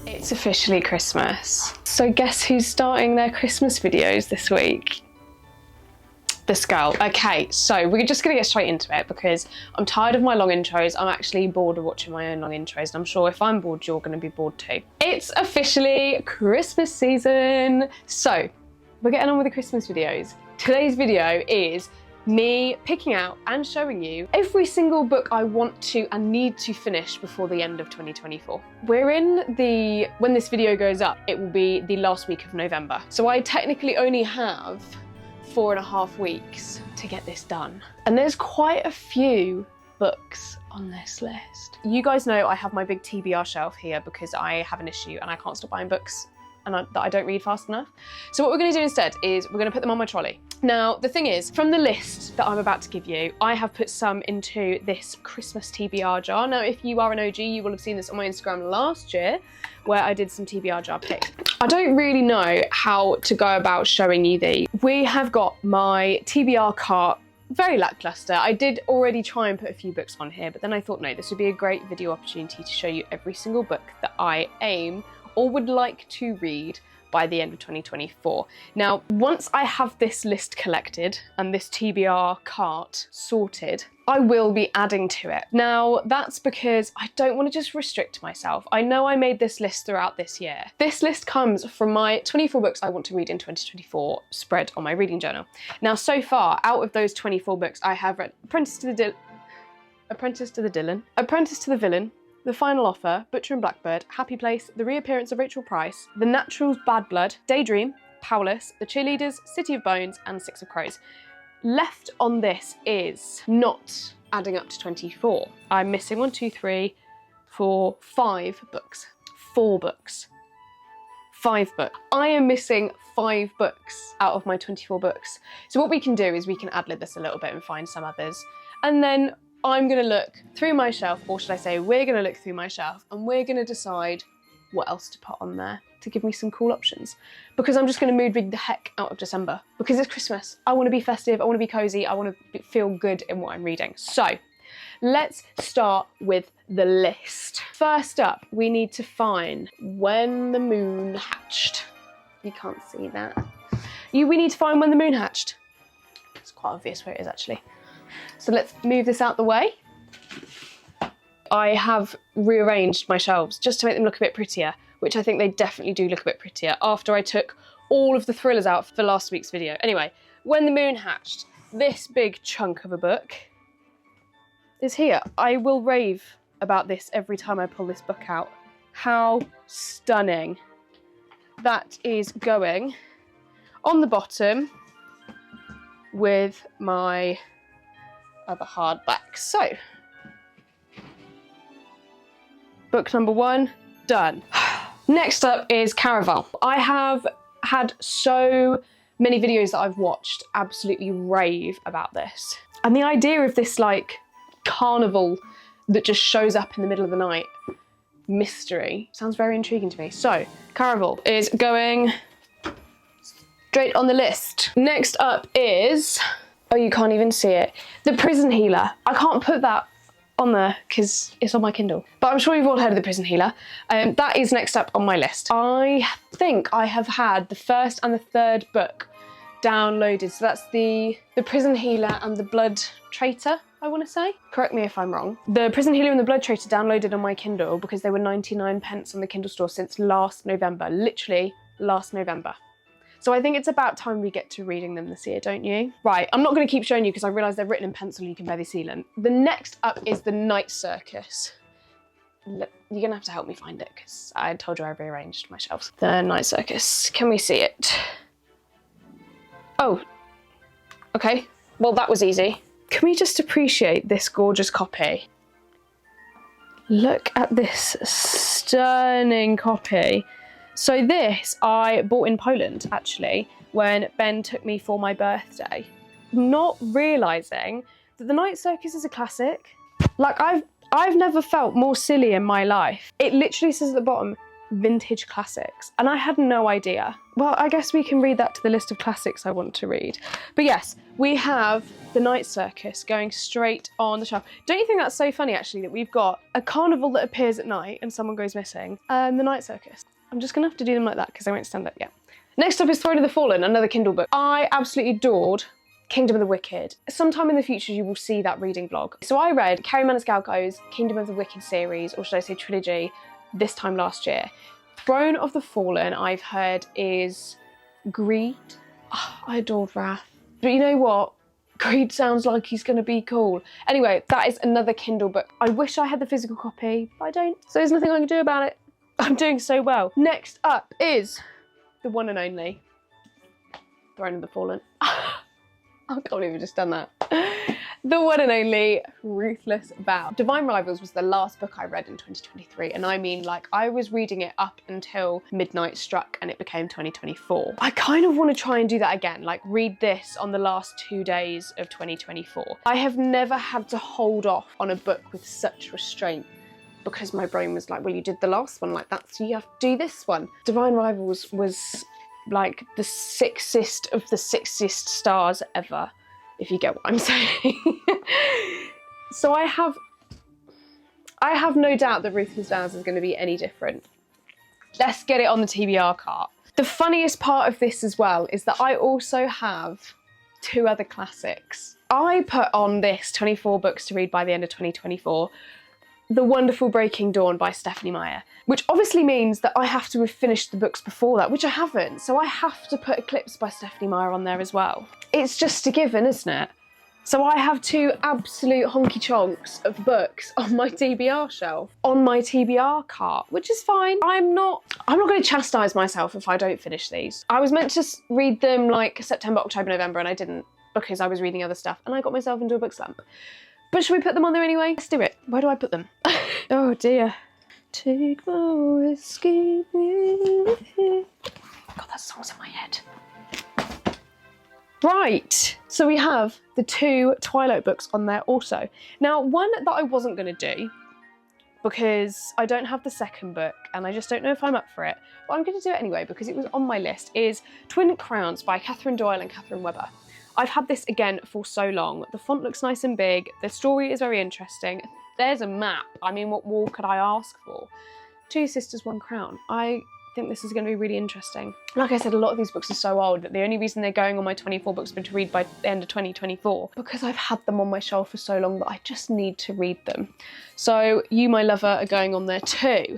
It's officially Christmas. So guess who's starting their Christmas videos this week? This girl. Okay, so we're just gonna get straight into it because I'm tired of my long intros. I'm actually bored of watching my own long intros, and I'm sure if I'm bored, you're gonna be bored too. It's officially Christmas season. So we're getting on with the Christmas videos. Today's video is me picking out and showing you every single book I want to and need to finish before the end of 2024. We're in when this video goes up, it will be the last week of November. So I technically only have 4.5 weeks to get this done. And there's quite a few books on this list. You guys know I have my big TBR shelf here because I have an issue and I can't stop buying books that I don't read fast enough. So what we're gonna do instead is we're gonna put them on my trolley. Now, the thing is, from the list that I'm about to give you, I have put some into this Christmas TBR jar. Now, if you are an OG, you will have seen this on my Instagram last year, where I did some TBR jar picks. I don't really know how to go about showing you these. We have got my TBR cart, very lackluster. I did already try and put a few books on here, but then I thought, no, this would be a great video opportunity to show you every single book that I aim or would like to read by the end of 2024. Now, once I have this list collected and this TBR cart sorted, I will be adding to it. Now, that's because I don't want to just restrict myself. I know I made this list throughout this year. This list comes from my 24 books I want to read in 2024 spread on my reading journal. Now, so far, out of those 24 books, I have read Apprentice to the Villain, The Final Offer, Butcher and Blackbird, Happy Place, The Reappearance of Rachel Price, The Natural's Bad Blood, Daydream, Powerless, The Cheerleaders, City of Bones, and Six of Crows. Left on this is not adding up to 24. I'm missing 1, 2, 3, 4, 5 books. 4 books. 5 books. I am missing 5 books out of my 24 books. So what we can do is we can ad-lib this a little bit and find some others. And then I'm gonna look through my shelf, or should I say we're gonna look through my shelf and we're gonna decide what else to put on there to give me some cool options. Because I'm just gonna mood rig the heck out of December. Because it's Christmas. I wanna be festive, I wanna be cozy, I wanna feel good in what I'm reading. So let's start with the list. First up, we need to find When the Moon Hatched. You can't see that. We need to find When the Moon Hatched. It's quite obvious where it is actually. So let's move this out the way. I have rearranged my shelves just to make them look a bit prettier, which I think they definitely do look a bit prettier after I took all of the thrillers out for last week's video. Anyway, When the Moon Hatched, this big chunk of a book is here. I will rave about this every time I pull this book out. How stunning. That is going on the bottom with my other hardback. So, book number 1, done. Next up is Caraval. I have had so many videos that I've watched absolutely rave about this. And the idea of this like carnival that just shows up in the middle of the night mystery sounds very intriguing to me. So, Caraval is going straight on the list. Next up is, oh, you can't even see it, The Prison Healer. I can't put that on there because it's on my Kindle. But I'm sure you've all heard of The Prison Healer. That is next up on my list. I think I have had the first and the third book downloaded. So that's the Prison Healer and The Blood Traitor, I want to say. Correct me if I'm wrong. The Prison Healer and The Blood Traitor downloaded on my Kindle because they were 99 pence on the Kindle store since last November. Literally last November. So I think it's about time we get to reading them this year, don't you? Right, I'm not going to keep showing you because I realise they're written in pencil and you can barely see them. The next up is The Night Circus. You're going to have to help me find it because I told you I rearranged my shelves. The Night Circus. Can we see it? Oh, okay. Well, that was easy. Can we just appreciate this gorgeous copy? Look at this stunning copy. So this I bought in Poland, actually, when Ben took me for my birthday. Not realising that The Night Circus is a classic. Like, I've never felt more silly in my life. It literally says at the bottom, vintage classics, and I had no idea. Well, I guess we can read that to the list of classics I want to read. But yes, we have The Night Circus going straight on the shelf. Don't you think that's so funny, actually, that we've got a carnival that appears at night and someone goes missing, and The Night Circus? I'm just gonna have to do them like that because I won't stand up yet. Next up is Throne of the Fallen, another Kindle book. I absolutely adored Kingdom of the Wicked. Sometime in the future you will see that reading vlog. So I read Kerri Maniscalco's Kingdom of the Wicked series, or should I say trilogy, this time last year. Throne of the Fallen, I've heard, is Greed. Oh, I adored Wrath. But you know what? Greed sounds like he's gonna be cool. Anyway, that is another Kindle book. I wish I had the physical copy, but I don't. So there's nothing I can do about it. I'm doing so well. Next up is the one and only Throne of the Fallen. I can't believe I've just done that. The one and only Ruthless Vow. Divine Rivals was the last book I read in 2023, and I mean, like, I was reading it up until midnight struck and it became 2024. I kind of want to try and do that again, like read this on the last 2 days of 2024. I have never had to hold off on a book with such restraint because my brain was like, well, you did the last one like that, so you have to do this one. Divine Rivals was like the sixest of the sixest stars ever, if you get what I'm saying. So I have no doubt that Ruthless Vows is going to be any different. Let's get it on the TBR cart. The funniest part of this as well is that I also have 2 other classics. I put on this 24 books to read by the end of 2024. The Wonderful Breaking Dawn by Stephenie Meyer, which obviously means that I have to have finished the books before that, which I haven't, so I have to put Eclipse by Stephenie Meyer on there as well. It's just a given, isn't it? So I have 2 absolute honky chonks of books on my TBR shelf, on my TBR cart, which is fine. I'm not going to chastise myself if I don't finish these. I was meant to read them like September, October, November, and I didn't because I was reading other stuff, and I got myself into a book slump. But should we put them on there anyway? Let's do it. Where do I put them? Oh dear. Take my whiskey with you. God, that song's in my head. Right, so we have the 2 Twilight books on there also. Now, one that I wasn't going to do, because I don't have the second book and I just don't know if I'm up for it, but I'm going to do it anyway because it was on my list, is Twin Crowns by Catherine Doyle and Catherine Webber. I've had this again for so long. The font looks nice and big, the story is very interesting. There's a map. I mean, what more could I ask for? 2 sisters, 1 crown. I think this is going to be really interesting. Like I said, a lot of these books are so old that the only reason they're going on my 24 books to read by the end of 2024, because I've had them on my shelf for so long that I just need to read them. So You, My Lover are going on there too.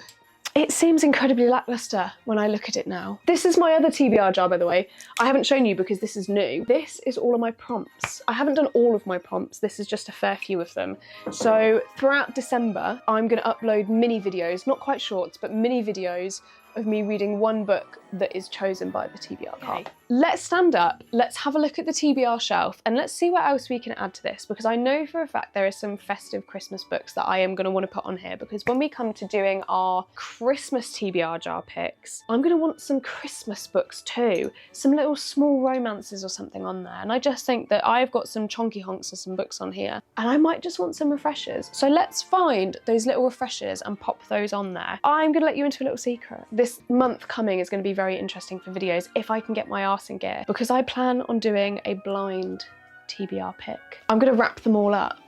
It seems incredibly lackluster when I look at it now. This is my other TBR jar, by the way. I haven't shown you because this is new. This is all of my prompts. I haven't done all of my prompts. This is just a fair few of them. So throughout December, I'm going to upload mini videos, not quite shorts, but mini videos of me reading 1 book that is chosen by the TBR cart. Let's stand up, let's have a look at the TBR shelf, and let's see what else we can add to this, because I know for a fact there are some festive Christmas books that I am going to want to put on here, because when we come to doing our Christmas TBR jar picks, I'm going to want some Christmas books too, some little small romances or something on there, and I just think that I've got some chonky honks of some books on here, and I might just want some refreshers. So let's find those little refreshers and pop those on there. I'm going to let you into a little secret. This month coming is going to be very interesting for videos if I can get my arse in gear, because I plan on doing a blind TBR pick. I'm going to wrap them all up.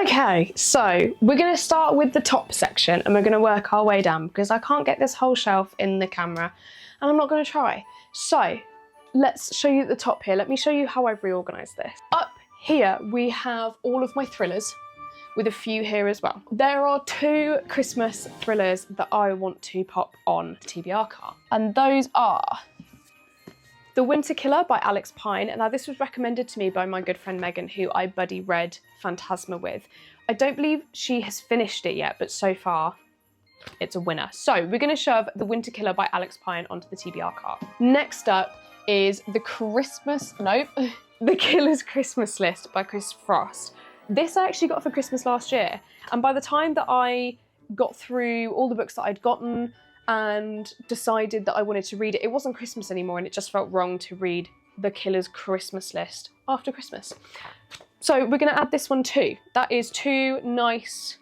Okay, so we're going to start with the top section and we're going to work our way down because I can't get this whole shelf in the camera and I'm not going to try. So let's show you the top here. Let me show you how I've reorganised this. Up here we have all of my thrillers, with a few here as well. There are 2 Christmas thrillers that I want to pop on the TBR cart, and those are The Winter Killer by Alex Pine. Now this was recommended to me by my good friend Megan, who I buddy read Phantasma with. I don't believe she has finished it yet, but so far it's a winner. So we're going to shove The Winter Killer by Alex Pine onto the TBR cart. Next up is The Killer's Christmas List by Chris Frost. This I actually got for Christmas last year, and by the time that I got through all the books that I'd gotten and decided that I wanted to read it, it wasn't Christmas anymore and it just felt wrong to read The Killer's Christmas List after Christmas. So we're going to add this one too. That is 2 nice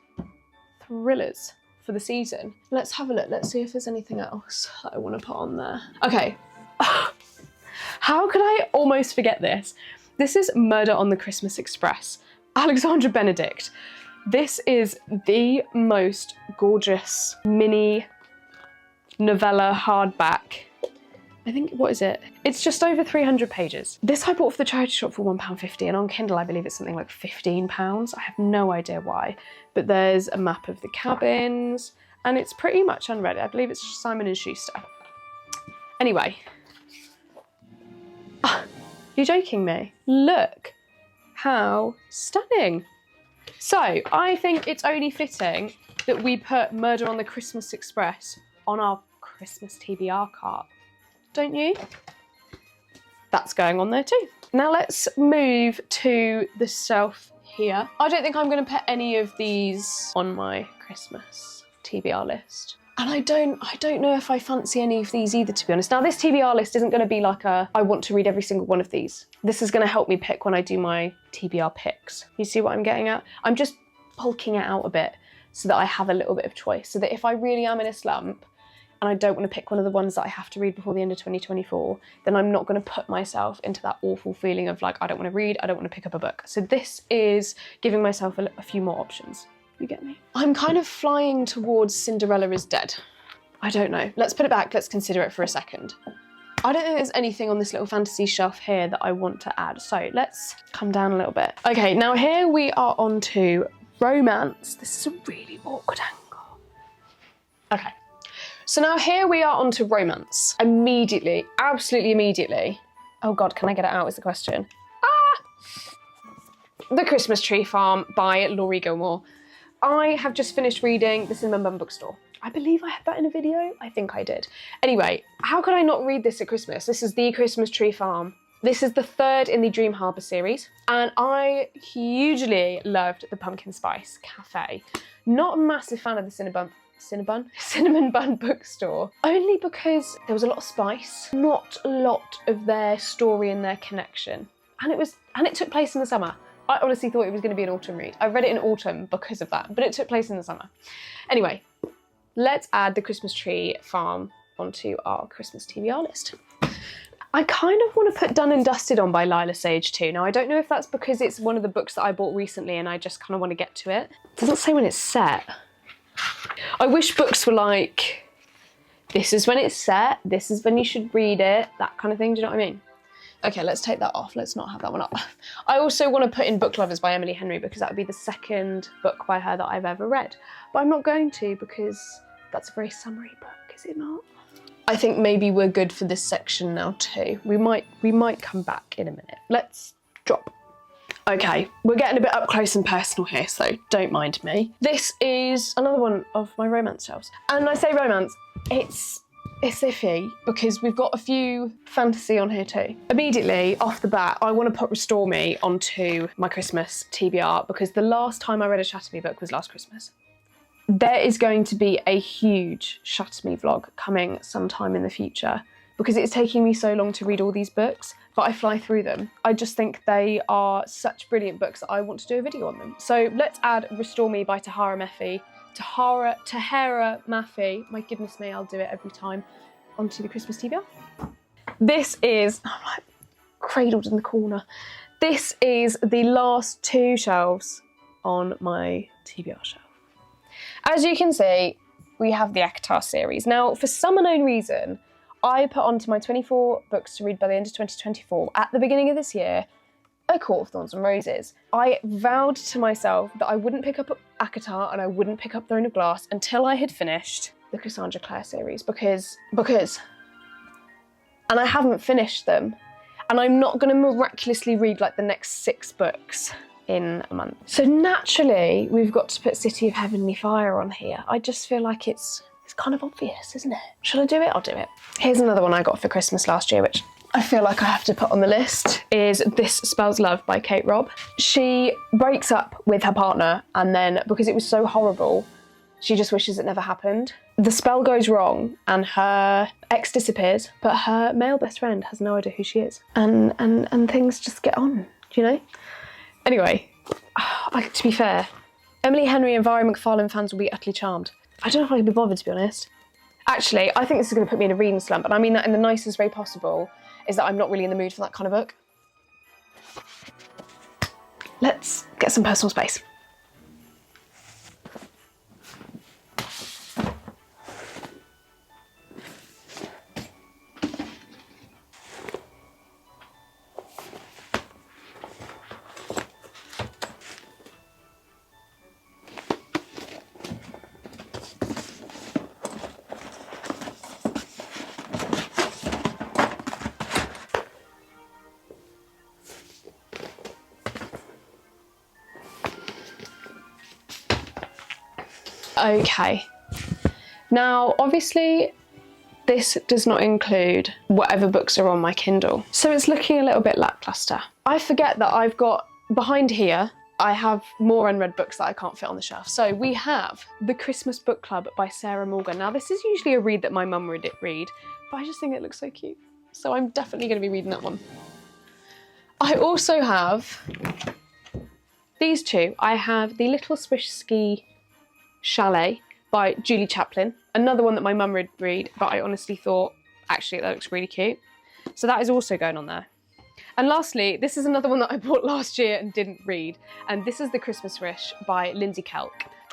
thrillers for the season. Let's have a look. Let's see if there's anything else that I want to put on there. Okay. How could I almost forget this? This is Murder on the Christmas Express. Alexandra Benedict. This is the most gorgeous mini novella hardback. I think, what is it? It's just over 300 pages. This I bought for the charity shop for £1.50, and on Kindle I believe it's something like £15. I have no idea why. But there's a map of the cabins, and it's pretty much unread. I believe it's Simon and Schuster. Anyway. You're joking me? Look how stunning. So I think it's only fitting that we put Murder on the Christmas Express on our Christmas TBR cart. Don't you? That's going on there too. Now let's move to the shelf here. I don't think I'm going to put any of these on my Christmas TBR list. And I don't know if I fancy any of these either, to be honest. Now this TBR list isn't going to be like I want to read every single one of these. This is going to help me pick when I do my TBR picks. You see what I'm getting at? I'm just bulking it out a bit so that I have a little bit of choice, so that if I really am in a slump and I don't want to pick one of the ones that I have to read before the end of 2024, then I'm not going to put myself into that awful feeling of like, I don't want to read, I don't want to pick up a book. So this is giving myself a few more options. You get me? I'm kind of flying towards Cinderella is Dead. I don't know. Let's put it back. Let's consider it for a second. I don't think there's anything on this little fantasy shelf here that I want to add. So let's come down a little bit. Okay, now here we are on to romance. This is a really awkward angle. Okay. So now here we are on to romance. Immediately, absolutely immediately. Oh God, can I get it out is the question. The Christmas Tree Farm by Laurie Gilmore. I have just finished reading The Cinnamon Bun Bookstore. I believe I had that in a video. I think I did. Anyway, how could I not read this at Christmas? This is The Christmas Tree Farm. This is the third in the Dream Harbour series, and I hugely loved the Pumpkin Spice Cafe. Not a massive fan of the Cinnamon Bun Bookstore, only because there was a lot of spice, not a lot of their story and their connection. And it took place in the summer. I honestly thought it was going to be an autumn read. I read it in autumn because of that, but it took place in the summer. Anyway, let's add The Christmas Tree Farm onto our Christmas TBR list. I kind of want to put Done and Dusted on by Lila Sage too. Now, I don't know if that's because it's one of the books that I bought recently and I just kind of want to get to it. It doesn't say when it's set. I wish books were like, this is when it's set, this is when you should read it, that kind of thing, do you know what I mean? Okay, let's take that off. Let's not have that one up. I also want to put in Book Lovers by Emily Henry because that would be the second book by her that I've ever read. But I'm not going to because that's a very summery book, is it not? I think maybe we're good for this section now too. We might come back in a minute. Let's drop. Okay, we're getting a bit up close and personal here, so don't mind me. This is another one of my romance shelves. And I say romance, it's iffy because we've got a few fantasy on here too. Immediately off the bat, I want to put Restore Me onto my Christmas TBR because the last time I read a Shatter Me book was last Christmas. There is going to be a huge Shatter Me vlog coming sometime in the future because it's taking me so long to read all these books, but I fly through them. I just think they are such brilliant books that I want to do a video on them. So let's add Restore Me by Tahara Mafi, my goodness me, I'll do it every time, onto the Christmas TBR. This is, I'm like cradled in the corner. This is the last two shelves on my TBR shelf. As you can see, we have the ACOTAR series. Now, for some unknown reason, I put onto my 24 books to read by the end of 2024 at the beginning of this year, A Court of Thorns and Roses. I vowed to myself that I wouldn't pick up ACOTAR and I wouldn't pick up Throne of Glass until I had finished the Cassandra Clare series because, and I haven't finished them. And I'm not going to miraculously read like the next 6 books in a month. So naturally, we've got to put City of Heavenly Fire on here. I just feel like it's kind of obvious, isn't it? Shall I do it? I'll do it. Here's another one I got for Christmas last year, which I feel like I have to put on the list, is This Spells Love by Kate Robb. She breaks up with her partner and then, because it was so horrible, she just wishes it never happened. The spell goes wrong and her ex disappears, but her male best friend has no idea who she is. And things just get on, do you know? Anyway, to be fair, Emily Henry and Vari McFarlane fans will be utterly charmed I don't know if I can be bothered, to be honest. Actually, I think this is going to put me in a reading slump, and I mean that in the nicest way possible, is that I'm not really in the mood for that kind of book. Let's get some personal space. Okay, now obviously this does not include whatever books are on my Kindle, so it's looking a little bit lackluster. I forget that I've got, behind here, I have more unread books that I can't fit on the shelf. So we have The Christmas Book Club by Sarah Morgan. Now this is usually a read that my mum would read, but I just think it looks so cute. So I'm definitely going to be reading that one. I also have these two. I have The Little Swiss Ski Chalet by Julie Chaplin, another one that my mum would read, but I honestly thought, actually, that looks really cute. So that is also going on there. And lastly, this is another one that I bought last year and didn't read, and this is The Christmas Wish by Lindsay Kelk.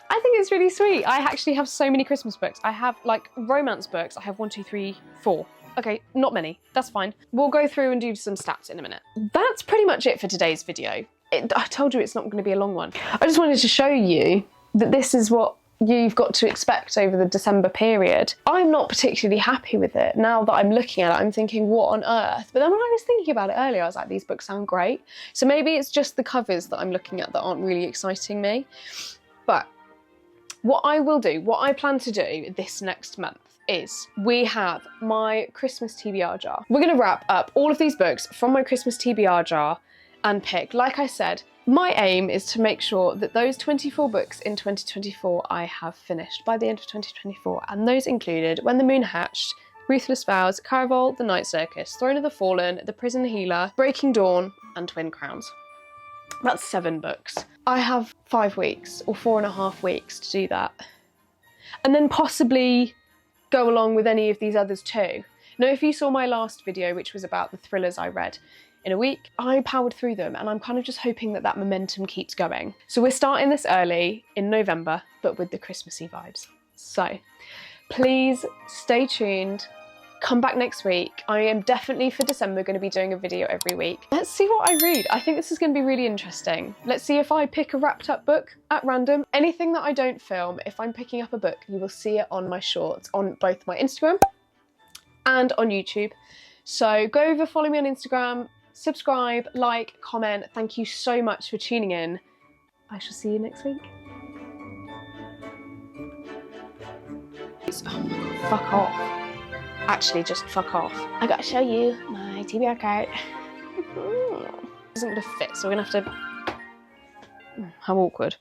I think it's really sweet. I actually have so many Christmas books. I have, like, romance books. I have 1, 2, 3, 4. Okay, not many. That's fine. We'll go through and do some stats in a minute. That's pretty much it for today's video. I told you it's not going to be a long one. I just wanted to show you that this is what you've got to expect over the December period. I'm not particularly happy with it. Now that I'm looking at it, I'm thinking, what on earth? But then when I was thinking about it earlier, I was like, these books sound great. So maybe it's just the covers that I'm looking at that aren't really exciting me. But what I will do, what I plan to do this next month, is we have my Christmas TBR jar. We're going to wrap up all of these books from my Christmas TBR jar and pick. Like I said, my aim is to make sure that those 24 books in 2024 I have finished by the end of 2024, and those included When the Moon Hatched, Ruthless Vows, Caraval, The Night Circus, Throne of the Fallen, The Prison Healer, Breaking Dawn, and Twin Crowns. That's 7 books. I have 5 weeks or 4.5 weeks to do that. And then possibly go along with any of these others too. Now, if you saw my last video, which was about the thrillers I read in a week, I powered through them, and I'm kind of just hoping that that momentum keeps going. So we're starting this early in November, but with the Christmassy vibes. So please stay tuned. Come back next week. I am definitely for December going to be doing a video every week. Let's see what I read. I think this is going to be really interesting. Let's see if I pick a wrapped up book at random. Anything that I don't film, if I'm picking up a book, you will see it on my shorts on both my Instagram and on YouTube. So go over, follow me on Instagram, subscribe, like, comment. Thank you so much for tuning in. I shall see you next week. Oh my god, fuck off. Actually, just fuck off. I gotta show you my TBR card. It isn't gonna fit, so we're gonna have to... How awkward.